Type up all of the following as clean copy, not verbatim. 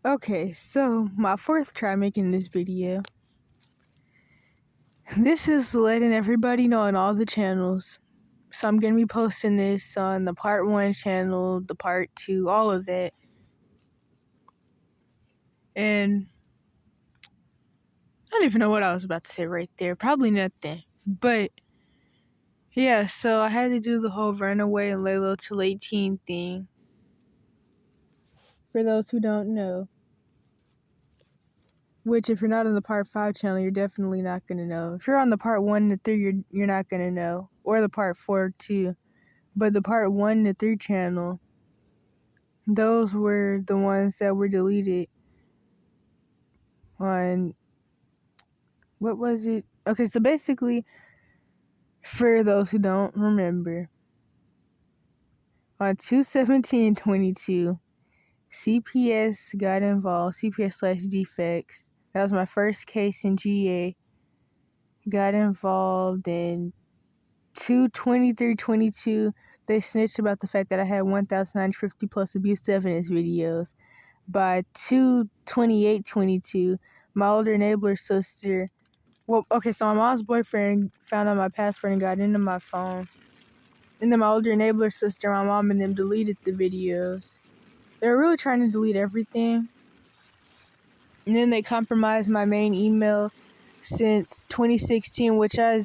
Okay, so my fourth try making this video. This is letting everybody know on all the channels. So I'm going to be posting this on the part 1 channel, the part 2, all of that. And I don't even know what I was about to say right there. Probably nothing. But yeah, so I had to do the whole runaway and lay low till 18 thing. For those who don't know. Which, if you're not on the part 5 channel, you're definitely not going to know. If you're on the part 1 to 3, you're not going to know. Or the part 4 too. But the part 1 to 3 channel, those were the ones that were deleted on, what was it? Okay, so basically, for those who don't remember, on 2/17/22, CPS got involved, CPS/defects. That was my first case in GA. Got involved in 2/23/22. They snitched about the fact that I had 1,950 plus abuse evidence videos. By 2/28/22, my older enabler sister, so my mom's boyfriend found out my password and got into my phone. And then my older enabler sister, my mom, and them deleted the videos. They were really trying to delete everything. And then they compromised my main email since 2016, which I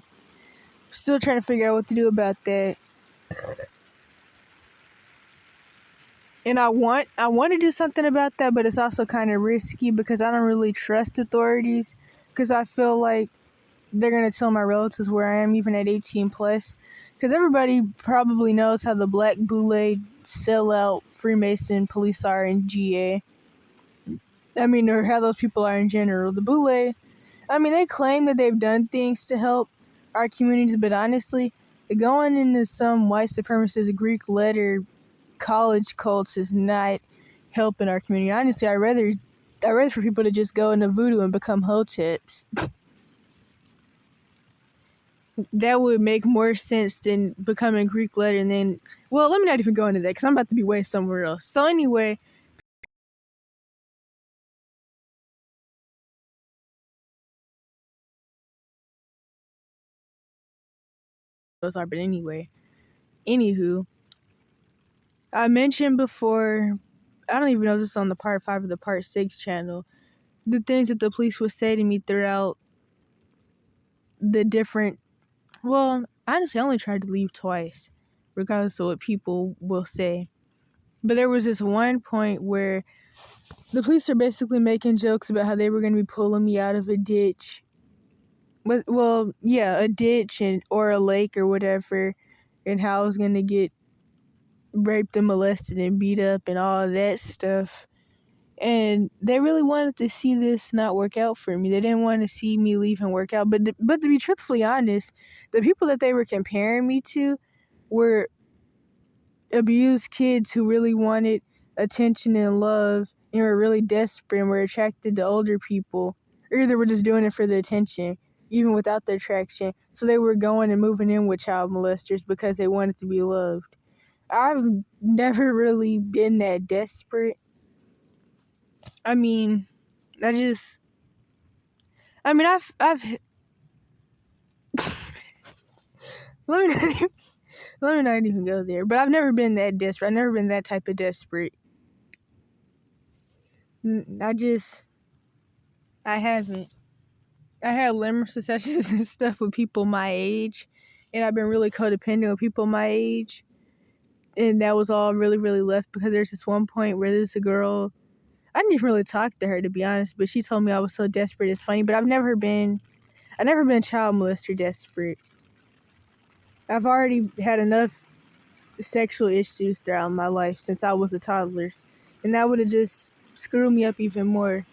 still trying to figure out what to do about that. And I want to do something about that, but it's also kind of risky because I don't really trust authorities, because I feel like they're going to tell my relatives where I am, even at 18 plus. Because everybody probably knows how the black boule sellout Freemason police are in GA. I mean, or how those people are in general. The boule, I mean, they claim that they've done things to help our communities, but honestly, going into some white supremacist Greek letter college cults is not helping our community. Honestly, I'd rather for people to just go into voodoo and become hoteps. That would make more sense than becoming Greek letter and then, well, let me not even go into that because I'm about to be way somewhere else. So anyway, those are, but anywho, I mentioned before, I don't even know if this is on the part 5 or the part 6 channel, the things that the police would say to me throughout the different, well, honestly, I only tried to leave twice, regardless of what people will say. But there was this one point where the police are basically making jokes about how they were going to be pulling me out of a ditch. Well, yeah, a ditch or a lake or whatever, and how I was going to get raped and molested and beat up and all of that stuff. And they really wanted to see this not work out for me. They didn't want to see me leave and work out. But to be truthfully honest, the people that they were comparing me to were abused kids who really wanted attention and love and were really desperate and were attracted to older people, or either were just doing it for the attention, even without the attraction. So they were going and moving in with child molesters because they wanted to be loved. I've never really been that desperate. I mean, I've let me not even, let me not even go there. But I've never been that desperate. I've never been that type of desperate. I haven't. I had limerence sessions and stuff with people my age, and I've been really codependent with people my age, and that was all really, really left because there's this one point where there's a girl, I didn't even really talk to her, to be honest, but she told me I was so desperate. It's funny, but I've never been child molester desperate. I've already had enough sexual issues throughout my life since I was a toddler, and that would have just screwed me up even more.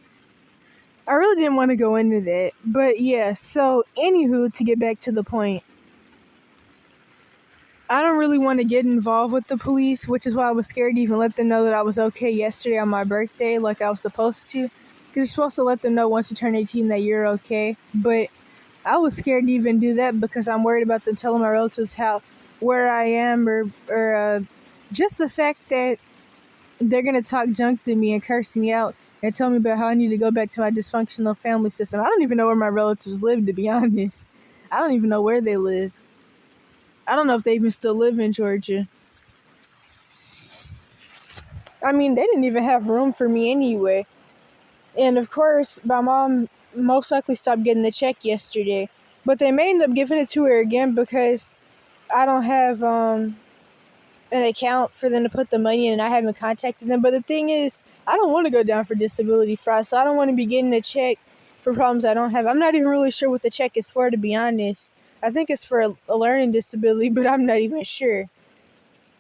I really didn't want to go into that, but yeah, so anywho, to get back to the point, I don't really want to get involved with the police, which is why I was scared to even let them know that I was okay yesterday on my birthday like I was supposed to, because you're supposed to let them know once you turn 18 that you're okay, but I was scared to even do that because I'm worried about them telling my relatives where I am, or just the fact that they're gonna talk junk to me and curse me out and tell me about how I need to go back to my dysfunctional family system. I don't even know where my relatives live, to be honest. I don't even know where they live. I don't know if they even still live in Georgia. I mean, they didn't even have room for me anyway. And of course, my mom most likely stopped getting the check yesterday. But they may end up giving it to her again because I don't have an account for them to put the money in, and I haven't contacted them. But the thing is, I don't want to go down for disability fraud, so I don't want to be getting a check for problems I don't have. I'm not even really sure what the check is for, to be honest. I think it's for a learning disability, but I'm not even sure.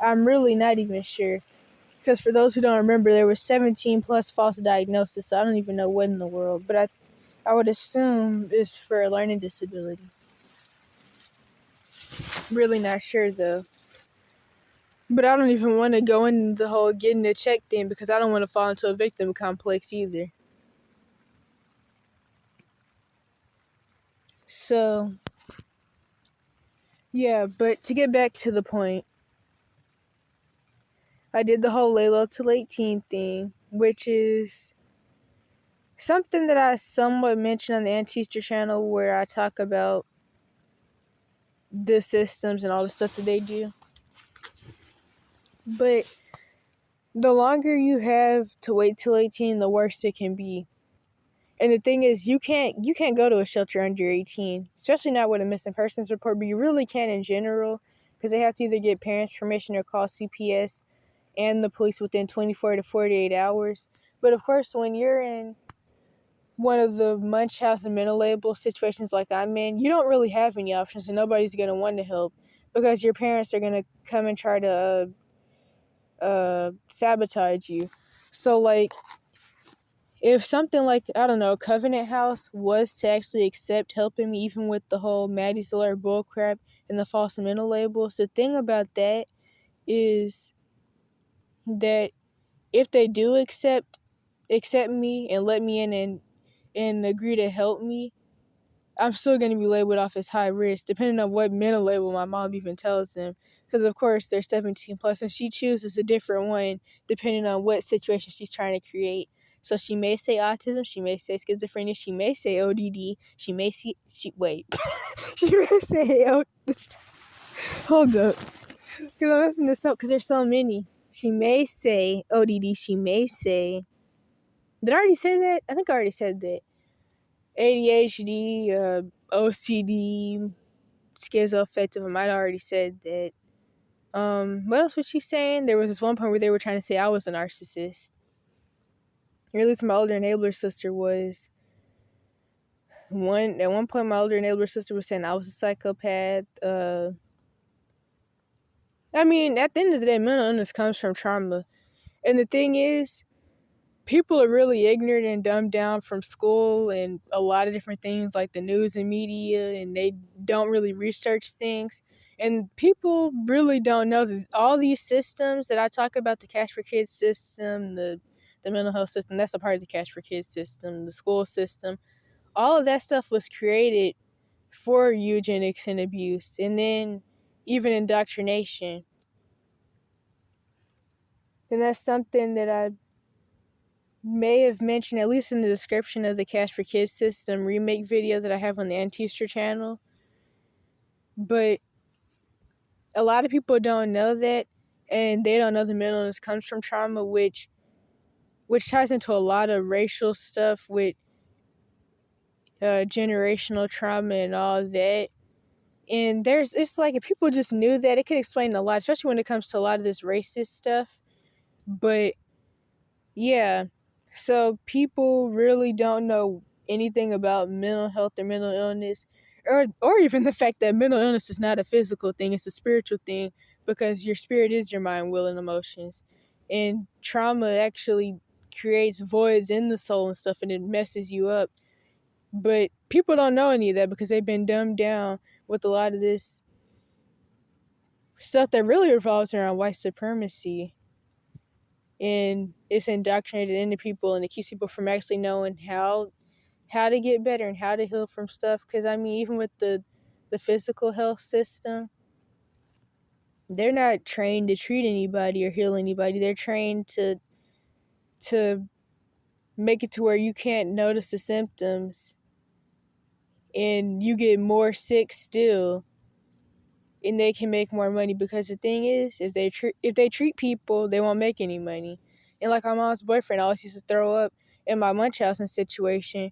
I'm really not even sure. Because for those who don't remember, there were 17 plus false diagnoses, so I don't even know what in the world. But I would assume it's for a learning disability. Really not sure, though. But I don't even want to go into the whole getting a check thing because I don't want to fall into a victim complex either. So, yeah, but to get back to the point, I did the whole lay low till 18 thing, which is something that I somewhat mentioned on the Antister channel where I talk about the systems and all the stuff that they do. But the longer you have to wait till 18, the worse it can be. And the thing is, you can't go to a shelter under 18, especially not with a missing persons report, but you really can in general, because they have to either get parents' permission or call CPS and the police within 24 to 48 hours. But of course, when you're in one of the Munch House and mental label situations like I'm in, you don't really have any options, and nobody's going to want to help because your parents are going to come and try to sabotage you. So, like, if something like, I don't know, Covenant House was to actually accept helping me, even with the whole Maddie's Lair bullcrap and the false mental labels, the thing about that is that if they do accept me and let me in and agree to help me, I'm still going to be labeled off as high risk, depending on what mental label my mom even tells them. Because, of course, they're 17 plus, and she chooses a different one depending on what situation she's trying to create. So she may say autism, she may say schizophrenia, she may say ODD, she may say, she may say, hold up, because I'm messing this up because there's so many. She may say ODD, she may say, did I already say that? I think I already said that. ADHD, OCD, schizoaffective. I might have already said that. What else was she saying? There was this one point where they were trying to say I was a narcissist. Or at least my older enabler sister was. At one point, my older enabler sister was saying I was a psychopath. I mean, at the end of the day, mental illness comes from trauma. And the thing is, people are really ignorant and dumbed down from school and a lot of different things like the news and media, and they don't really research things. And people really don't know that all these systems that I talk about, the Cash for Kids system, the mental health system, that's a part of the Cash for Kids system, the school system, all of that stuff was created for eugenics and abuse, and then even indoctrination. And that's something that I may have mentioned, at least in the description of the Cash for Kids system remake video that I have on the Antister channel. But a lot of people don't know that, and they don't know the mental illness comes from trauma, which ties into a lot of racial stuff with generational trauma and all that. And it's like, if people just knew that, it could explain a lot, especially when it comes to a lot of this racist stuff. But yeah, so people really don't know anything about mental health or mental illness, or even the fact that mental illness is not a physical thing, it's a spiritual thing, because your spirit is your mind, will, and emotions. And trauma actually creates voids in the soul and stuff, and it messes you up. But people don't know any of that because they've been dumbed down with a lot of this stuff that really revolves around white supremacy. And it's indoctrinated into people, and it keeps people from actually knowing how to get better and how to heal from stuff. Because I mean, even with the physical health system, they're not trained to treat anybody or heal anybody. They're trained to to make it to where you can't notice the symptoms and you get more sick still, and they can make more money. Because the thing is, if they treat people, they won't make any money. And like my mom's boyfriend always used to throw up in my Munchausen situation,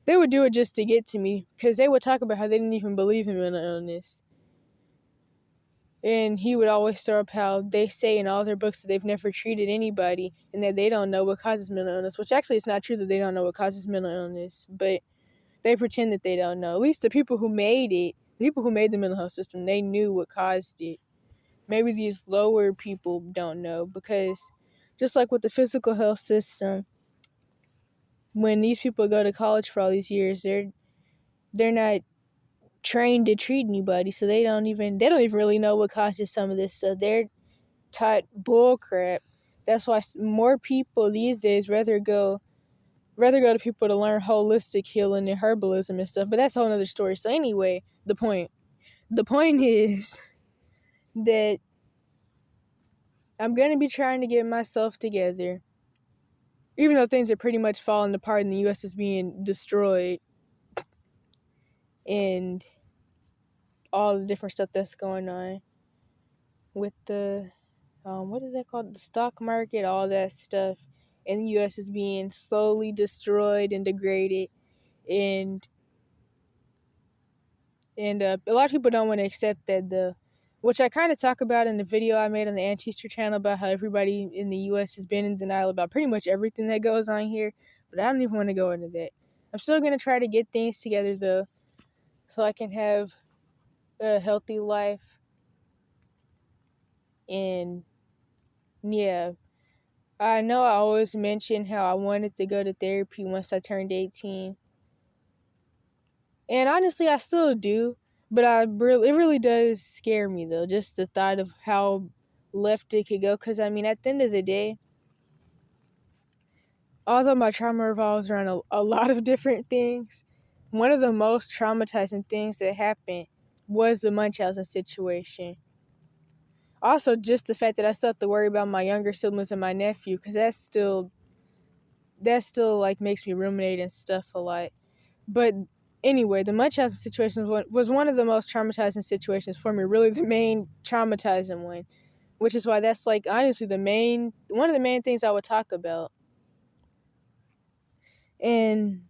they would do it just to get to me, because they would talk about how they didn't even believe in mental illness. And he would always throw up how they say in all their books that they've never treated anybody and that they don't know what causes mental illness, which actually it's not true that they don't know what causes mental illness, but they pretend that they don't know. At least the people who made it, the people who made the mental health system, they knew what caused it. Maybe these lower people don't know, because just like with the physical health system, when these people go to college for all these years, they're not trained to treat anybody, so they don't even really know what causes some of this stuff. They're taught bull crap. That's why more people these days rather go to people to learn holistic healing and herbalism and stuff. But that's a whole other story. So anyway, the point is that I'm gonna be trying to get myself together, even though things are pretty much falling apart and the U.S. is being destroyed, and all the different stuff that's going on with the what is that called? The stock market, all that stuff. And the U.S. is being slowly destroyed and degraded. And a lot of people don't want to accept that, which I kind of talk about in the video I made on the Antister channel about how everybody in the U.S. has been in denial about pretty much everything that goes on here. But I don't even want to go into that. I'm still going to try to get things together, though, so I can have a healthy life. And yeah, I know I always mention how I wanted to go to therapy once I turned 18. And honestly, I still do. But it really does scare me, though, just the thought of how left it could go. Because, I mean, at the end of the day, although my trauma revolves around a lot of different things, one of the most traumatizing things that happened was the Munchausen situation. Also, just the fact that I still have to worry about my younger siblings and my nephew, because that still like makes me ruminate and stuff a lot. But anyway, the Munchausen situation was one of the most traumatizing situations for me, really the main traumatizing one, which is why that's like honestly one of the main things I would talk about. And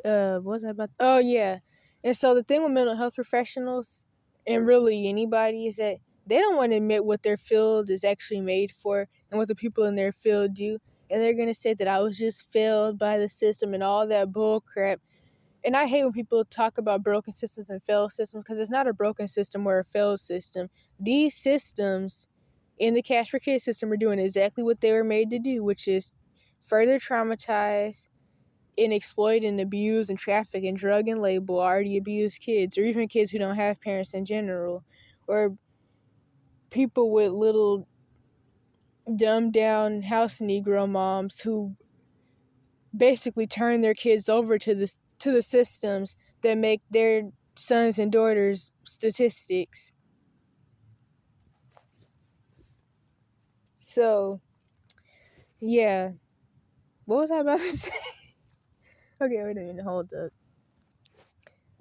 what was that about? Oh yeah. And so the thing with mental health professionals and really anybody is that they don't want to admit what their field is actually made for and what the people in their field do. And they're going to say that I was just failed by the system and all that bull crap. And I hate when people talk about broken systems and failed systems, because it's not a broken system or a failed system. These systems in the Cash for Kids system are doing exactly what they were made to do, which is further traumatize and exploit and abuse and traffic and drug and label already abused kids, or even kids who don't have parents in general, or people with little dumbed down house Negro moms who basically turn their kids over to the systems that make their sons and daughters statistics. So, yeah. What was I about to say? Okay, wait a minute, hold up.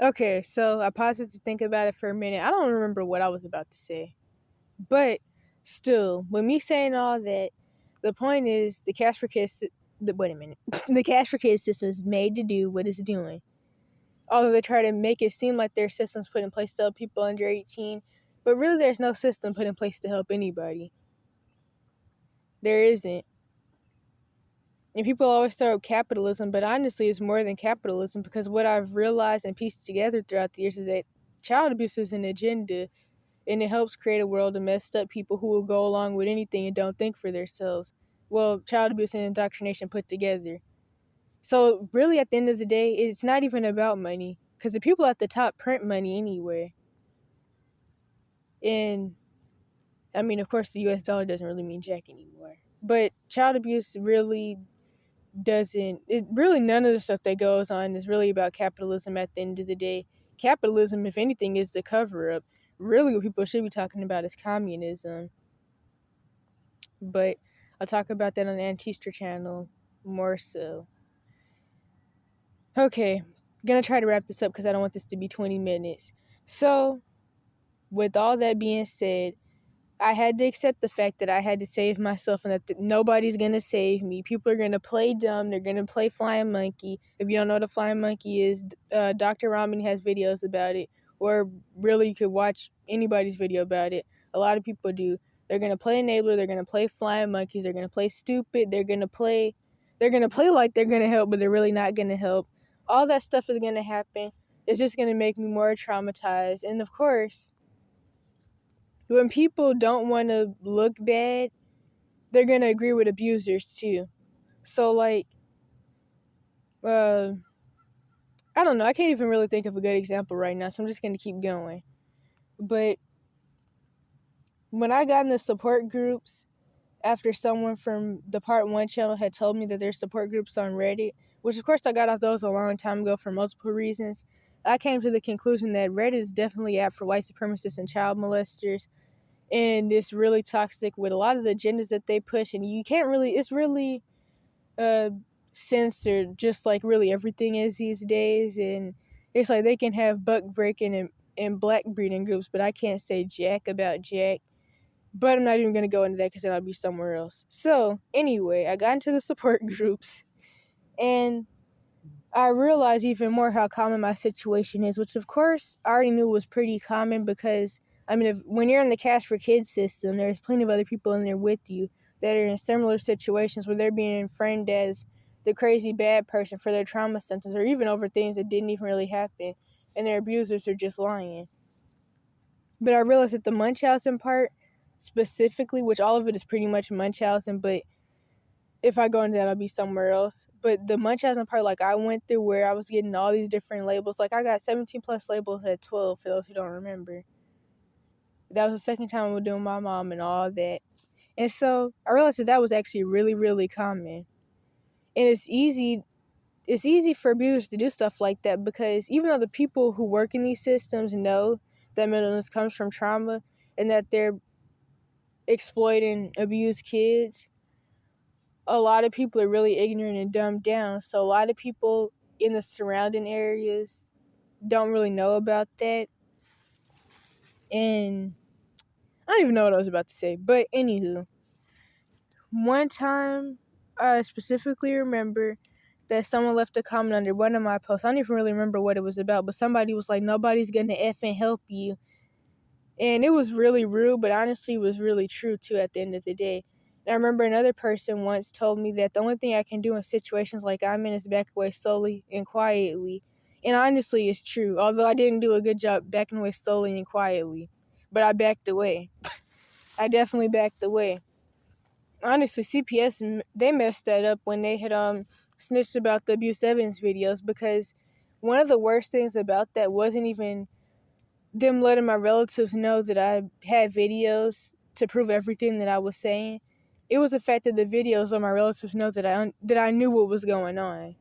Okay, so I paused it to think about it for a minute. I don't remember what I was about to say. But still, with me saying all that, the point is the Cash for Kids wait a minute. The Cash for Kids system is made to do what it's doing. Although they try to make it seem like there's systems put in place to help people under 18, but really there's no system put in place to help anybody. There isn't. And people always throw up capitalism, but honestly it's more than capitalism, because what I've realized and pieced together throughout the years is that child abuse is an agenda, and it helps create a world of messed up people who will go along with anything and don't think for themselves. Well, child abuse and indoctrination put together. So really at the end of the day, it's not even about money, because the people at the top print money anyway. And I mean, of course, the US dollar doesn't really mean jack anymore. But child abuse really none of the stuff that goes on is really about capitalism at the end of the day. Capitalism, if anything, is the cover up. Really what people should be talking about is communism. But I'll talk about that on the Antista channel more so. Okay, gonna try to wrap this up because I don't want this to be 20 minutes. So, with all that being said, I had to accept the fact that I had to save myself and that nobody's going to save me. People are going to play dumb. They're going to play flying monkey. If you don't know what a flying monkey is, Dr. Ramen has videos about it. Or really, you could watch anybody's video about it. A lot of people do. They're going to play enabler. They're going to play flying monkeys. They're going to play stupid. They're going to play like they're going to help, but they're really not going to help. All that stuff is going to happen. It's just going to make me more traumatized. And of course, when people don't want to look bad, they're going to agree with abusers too. So, like, I don't know. I can't even really think of a good example right now, so I'm just going to keep going. But when I got in the support groups, after someone from the Part 1 channel had told me that there's support groups on Reddit, which of course I got off those a long time ago for multiple reasons, I came to the conclusion that Reddit is definitely apt for white supremacists and child molesters. And it's really toxic with a lot of the agendas that they push, and you can't really, it's really censored, just like really everything is these days. And it's like they can have buck breaking and black breeding groups, but I can't say jack about jack. But I'm not even going to go into that because then I'll be somewhere else. So anyway, I got into the support groups, and I realized even more how common my situation is, which of course I already knew was pretty common because, I mean, when you're in the Cash for Kids system, there's plenty of other people in there with you that are in similar situations where they're being framed as the crazy bad person for their trauma symptoms or even over things that didn't even really happen, and their abusers are just lying. But I realized that the Munchausen part specifically, which all of it is pretty much Munchausen, but if I go into that, I'll be somewhere else. But the Munchausen part, like, I went through where I was getting all these different labels. Like, I got 17 plus labels at 12, for those who don't remember. That was the second time I was doing my mom and all that. And so I realized that was actually really, really common. And it's easy for abusers to do stuff like that because even though the people who work in these systems know that mental illness comes from trauma and that they're exploiting abused kids, a lot of people are really ignorant and dumbed down. So a lot of people in the surrounding areas don't really know about that. And I don't even know what I was about to say. But anywho, one time I specifically remember that someone left a comment under one of my posts. I don't even really remember what it was about, but somebody was like, nobody's gonna effing help you. And it was really rude, but honestly it was really true too at the end of the day. And I remember another person once told me that the only thing I can do in situations like I'm in is back away slowly and quietly. And honestly, it's true. Although I didn't do a good job backing away slowly and quietly. But I backed away. I definitely backed away. Honestly, CPS, they messed that up when they had snitched about the abuse evidence videos, because one of the worst things about that wasn't even them letting my relatives know that I had videos to prove everything that I was saying. It was the fact that the videos let my relatives know that I knew what was going on.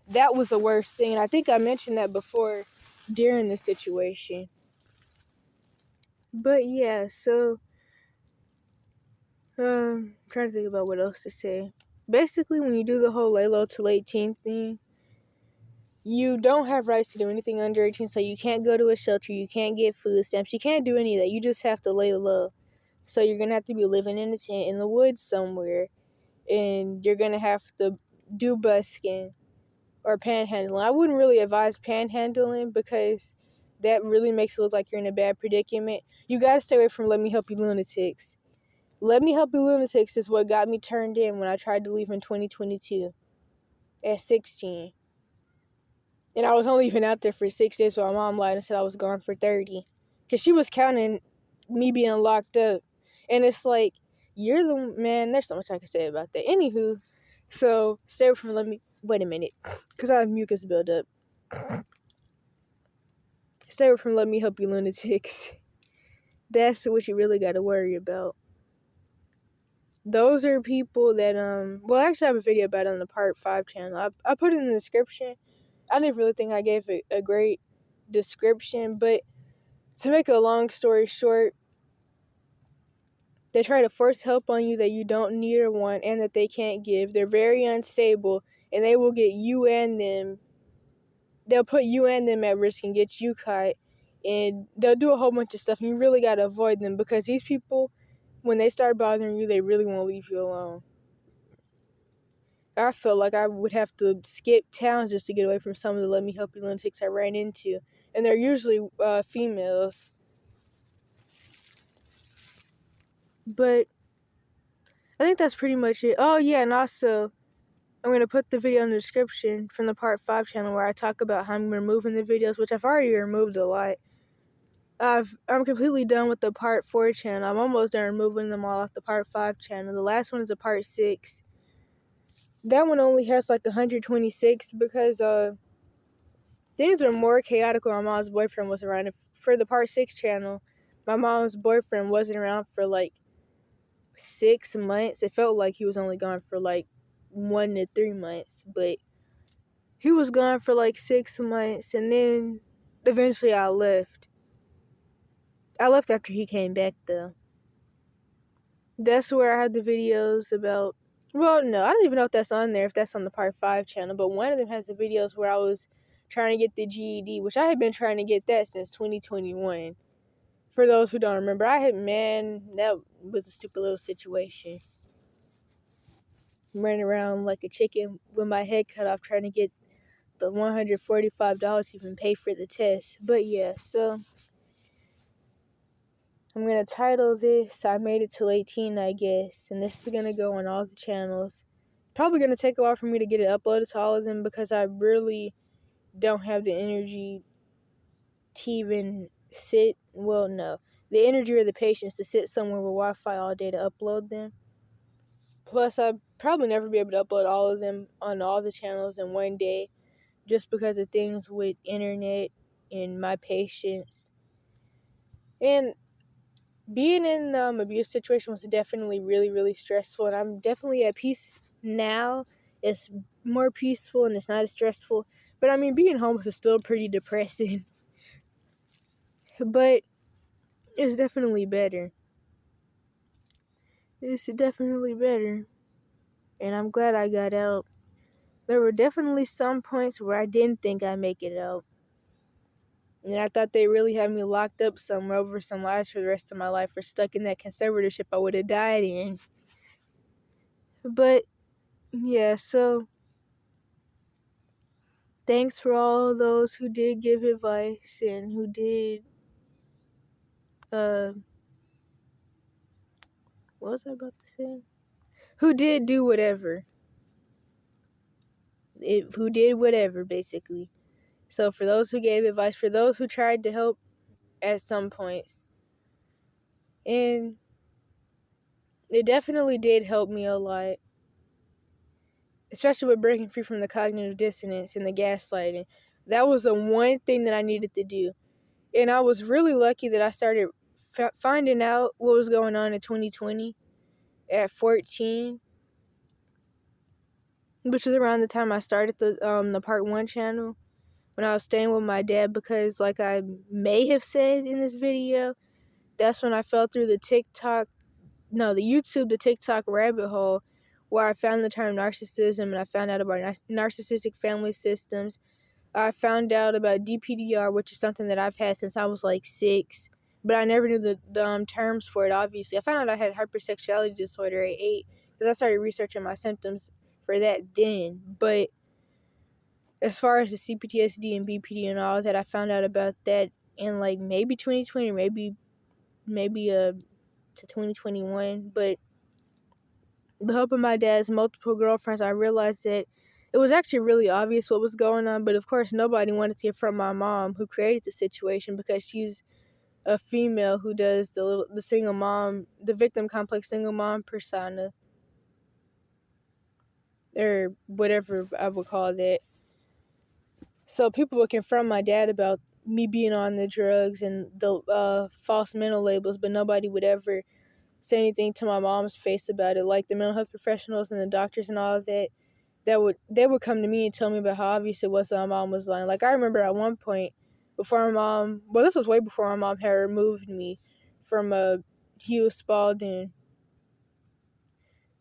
That was the worst thing. I think I mentioned that before during the situation. But yeah, so I'm trying to think about what else to say. Basically, when you do the whole lay low till 18 thing, you don't have rights to do anything under 18, so you can't go to a shelter, you can't get food stamps, you can't do any of that. You just have to lay low. So you're going to have to be living in a tent in the woods somewhere, and you're going to have to do busking or panhandling. I wouldn't really advise panhandling because that really makes it look like you're in a bad predicament. You got to stay away from Let Me Help You Lunatics. Let Me Help You Lunatics is what got me turned in when I tried to leave in 2022 at 16. And I was only even out there for 6 days, so my mom lied and said I was gone for 30. Because she was counting me being locked up. And it's like, you're the man. There's so much I can say about that. Anywho, so stay away from wait a minute, because I have mucus buildup. Stay away from Let Me Help You Lunatics. That's what you really got to worry about. Those are people that, well, I actually have a video about it on the Part 5 channel. I put it in the description. I didn't really think I gave it a great description, but to make a long story short, They try to force help on you that you don't need or want and that they can't give. They're very unstable, and they will get you and them. They'll put you and them at risk and get you caught. And they'll do a whole bunch of stuff. And you really got to avoid them because these people, when they start bothering you, they really won't leave you alone. I felt like I would have to skip town just to get away from some of the let me help you lunatics I ran into. And they're usually females. But I think that's pretty much it. Oh, yeah, and also, I'm going to put the video in the description from the Part 5 channel where I talk about how I'm removing the videos, which I've already removed a lot. I'm completely done with the Part 4 channel. I'm almost done removing them all off the Part 5 channel. The last one is a Part 6. That one only has like 126 because things were more chaotic when my mom's boyfriend was around. For the Part 6 channel, my mom's boyfriend wasn't around for like 6 months. It felt like he was only gone for like 1 to 3 months, but he was gone for like 6 months, and then eventually I left. I left after he came back, though. That's where I had the videos about... Well, no, I don't even know if that's on there, if that's on the Part 5 channel, but one of them has the videos where I was trying to get the GED, which I had been trying to get that since 2021. For those who don't remember, that was a stupid little situation. Running around like a chicken with my head cut off trying to get the $145 to even pay for the test. But yeah, so I'm going to title this I Made It Till 18, I guess. And this is going to go on all the channels. Probably going to take a while for me to get it uploaded to all of them because I really don't have the energy to even sit. Well, no. The energy or the patience to sit somewhere with Wi-Fi all day to upload them. Plus, I'd probably never be able to upload all of them on all the channels in one day just because of things with internet and my patience. And being in abuse situation was definitely really, really stressful, and I'm definitely at peace now. It's more peaceful and it's not as stressful. But I mean, being homeless is still pretty depressing. But it's definitely better. It's definitely better. And I'm glad I got out. There were definitely some points where I didn't think I'd make it out. And I thought they really had me locked up somewhere over some lies for the rest of my life or stuck in that conservatorship I would have died in. But, yeah, so thanks for all those who did give advice and who did, what was I about to say? Who did do whatever. Who did whatever, basically. So for those who gave advice, for those who tried to help at some points. And it definitely did help me a lot. Especially with breaking free from the cognitive dissonance and the gaslighting. That was the one thing that I needed to do. And I was really lucky that I started finding out what was going on in 2020 at 14, which is around the time I started the Part 1 channel, when I was staying with my dad, because like I may have said in this video, that's when I fell through the YouTube, the TikTok rabbit hole, where I found the term narcissism, and I found out about narcissistic family systems. I found out about DPDR, which is something that I've had since I was like 6, but I never knew the terms for it, obviously. I found out I had hypersexuality disorder at 8, because I started researching my symptoms for that then. But as far as the CPTSD and BPD and all that, I found out about that in like maybe 2020, maybe to 2021. But with the help of my dad's multiple girlfriends, I realized that it was actually really obvious what was going on, but of course nobody wanted to hear from my mom, who created the situation, because she's a female who does the single mom, the victim complex single mom persona, or whatever I would call that. So people would confront my dad about me being on the drugs and the false mental labels, but nobody would ever say anything to my mom's face about it. Like the mental health professionals and the doctors and all of that, they would come to me and tell me about how obvious it was that my mom was lying. Like I remember at one point, before my mom, well, this was way before my mom had removed me from Hugh Spalding.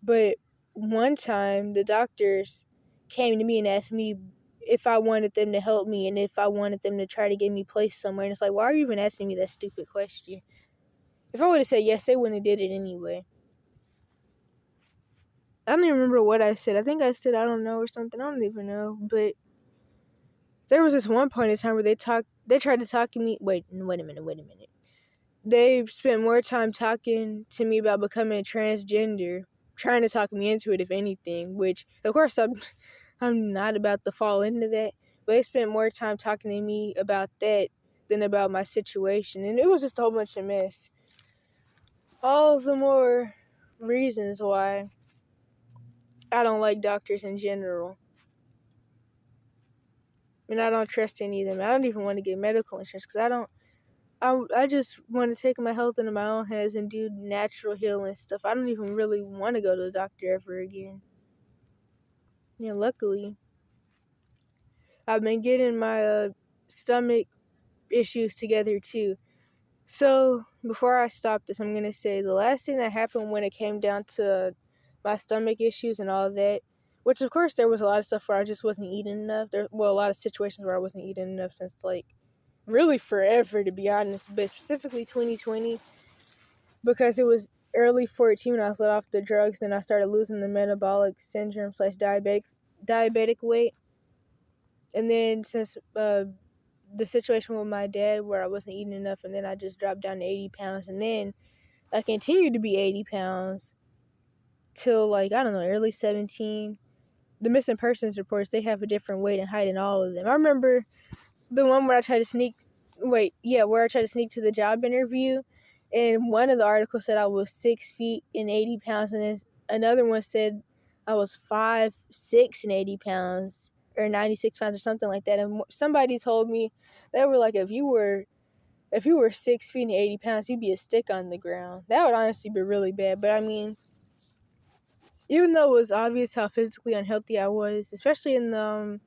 But one time, the doctors came to me and asked me if I wanted them to help me and if I wanted them to try to get me placed somewhere. And it's like, why are you even asking me that stupid question? If I would have said yes, they wouldn't have did it anyway. I don't even remember what I said. I think I said I don't know or something. I don't even know. But there was this one point in time where they tried to talk to me. Wait a minute. They spent more time talking to me about becoming transgender, trying to talk me into it, if anything, which, of course, I'm not about to fall into that. But they spent more time talking to me about that than about my situation. And it was just a whole bunch of mess. All the more reasons why I don't like doctors in general. And I don't trust any of them. I don't even want to get medical insurance because I just want to take my health into my own hands and do natural healing stuff. I don't even really want to go to the doctor ever again. Yeah, luckily, I've been getting my stomach issues together too. So, before I stop this, I'm going to say the last thing that happened when it came down to my stomach issues and all of that, which of course there was a lot of stuff where I just wasn't eating enough. A lot of situations where I wasn't eating enough since really forever, to be honest, but specifically 2020, because it was early 14 when I was let off the drugs. Then I started losing the metabolic syndrome / diabetic weight. And then since the situation with my dad where I wasn't eating enough, and then I just dropped down to 80 pounds, and then I continued to be 80 pounds till I don't know, early 17. The missing persons reports, they have a different weight and height in all of them. I remember the one where I tried to sneak to the job interview, and one of the articles said I was 6 feet and 80 pounds, and then another one said I was 5'6" and 80 pounds, or 96 pounds or something like that. And somebody told me, they were like, if you were 6 feet and 80 pounds, you'd be a stick on the ground. That would honestly be really bad. But I mean, even though it was obvious how physically unhealthy I was, especially in the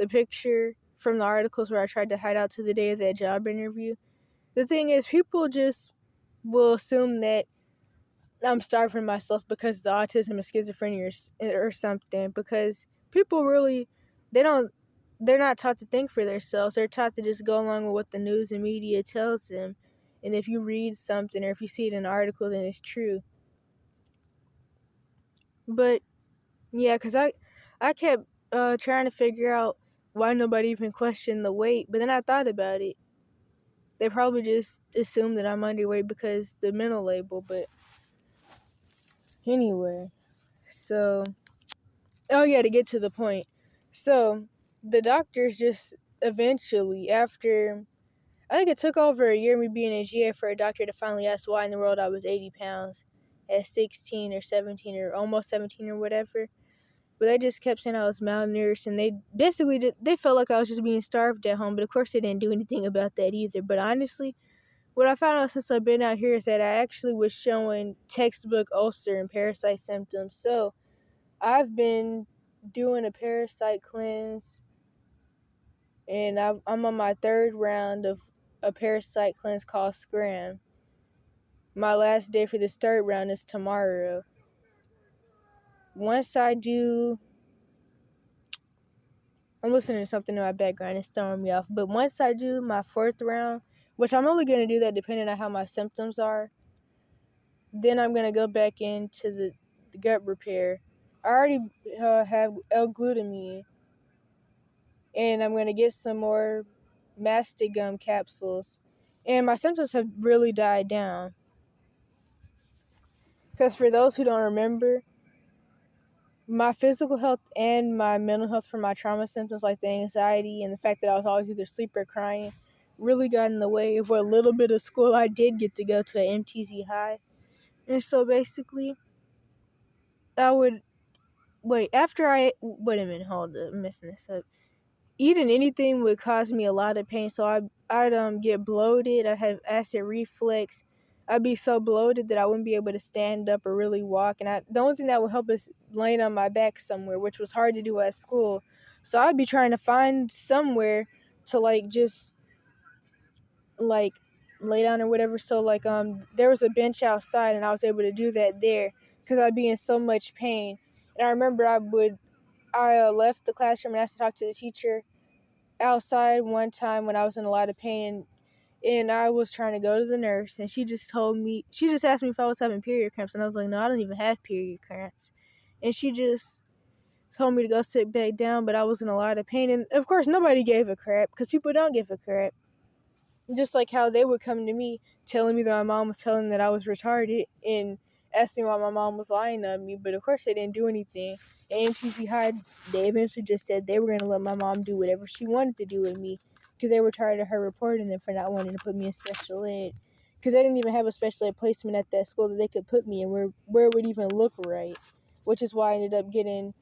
picture from the articles where I tried to hide out to the day of that job interview, the thing is, people just will assume that I'm starving myself because of the autism and schizophrenia or something, because people really, they're not taught to think for themselves. They're taught to just go along with what the news and media tells them. And if you read something or if you see it in an article, then it's true. But yeah, because I kept trying to figure out why nobody even questioned the weight. But then I thought about it. They probably just assume that I'm underweight because the mental label. But anyway, so, oh yeah, to get to the point. So the doctors just eventually, after, I think it took over a year me being in GA for a doctor to finally ask why in the world I was 80 pounds at 16 or 17 or almost 17 or whatever. But they just kept saying I was malnourished, and they basically they felt like I was just being starved at home. But of course, they didn't do anything about that either. But honestly, what I found out since I've been out here is that I actually was showing textbook ulcer and parasite symptoms. So I've been doing a parasite cleanse, and I'm on my third round of a parasite cleanse called Scram. My last day for this third round is tomorrow. Once I do, I'm listening to something in my background. It's throwing me off. But once I do my fourth round, which I'm only going to do that depending on how my symptoms are, then I'm going to go back into the gut repair. I already have L-glutamine, and I'm going to get some more mastigum capsules. And my symptoms have really died down. Because for those who don't remember, my physical health and my mental health from my trauma symptoms, like the anxiety and the fact that I was always either asleep or crying, really got in the way of what little bit of school I did get to go to at MTZ High. And so basically, I would wait a minute, hold up, I'm messing this up. Eating anything would cause me a lot of pain, so I'd get bloated. I'd have acid reflux. I'd be so bloated that I wouldn't be able to stand up or really walk. And the only thing that would help is laying on my back somewhere, which was hard to do at school. So I'd be trying to find somewhere to just lay down or whatever. So there was a bench outside, and I was able to do that there because I'd be in so much pain. And I remember I left the classroom and asked to talk to the teacher outside one time when I was in a lot of pain, and I was trying to go to the nurse, and she just asked me if I was having period cramps, and I was like, no, I don't even have period cramps. And she just told me to go sit back down, but I was in a lot of pain, and of course nobody gave a crap, because people don't give a crap. Just like how they would come to me telling me that my mom was telling that I was retarded and asking why my mom was lying on me, but of course they didn't do anything. And MTV High, they eventually just said they were going to let my mom do whatever she wanted to do with me, because they were tired of her reporting them for not wanting to put me in special ed, because they didn't even have a special ed placement at that school that they could put me in where it would even look right, which is why I ended up getting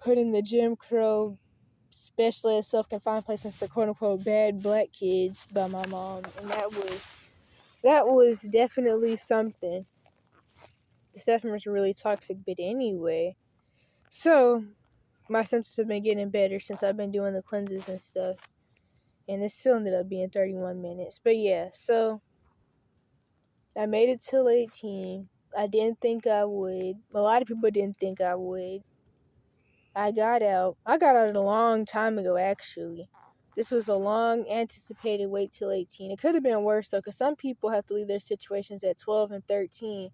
put in the Jim Crow special ed self-confined placement for quote-unquote bad black kids by my mom. And that was definitely something. The staff members were really toxic, but anyway. So my symptoms have been getting better since I've been doing the cleanses and stuff, and it still ended up being 31 minutes. But yeah, so I made it till 18. I didn't think I would. A lot of people didn't think I would. I got out. I got out a long time ago, actually. This was a long anticipated wait till 18. It could have been worse, though, because some people have to leave their situations at 12 and 13.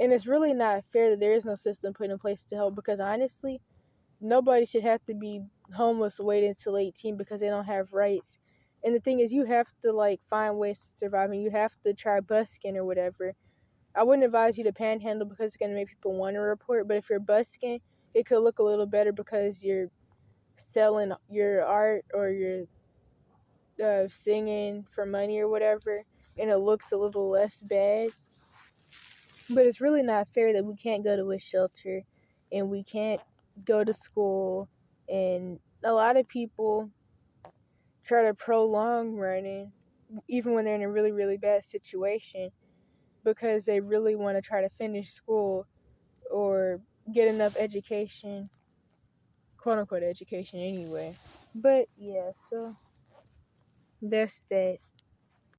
And it's really not fair that there is no system put in place to help, because honestly, nobody should have to be homeless waiting until 18 because they don't have rights. And the thing is, you have to, like, find ways to survive, and you have to try busking or whatever. I wouldn't advise you to panhandle because it's going to make people want to report, but if you're busking, it could look a little better because you're selling your art or you're singing for money or whatever, and it looks a little less bad. But it's really not fair that we can't go to a shelter and we can't go to school, and a lot of people try to prolong running even when they're in a really, really bad situation because they really want to try to finish school or get enough education, quote unquote education anyway. But yeah, so that's that.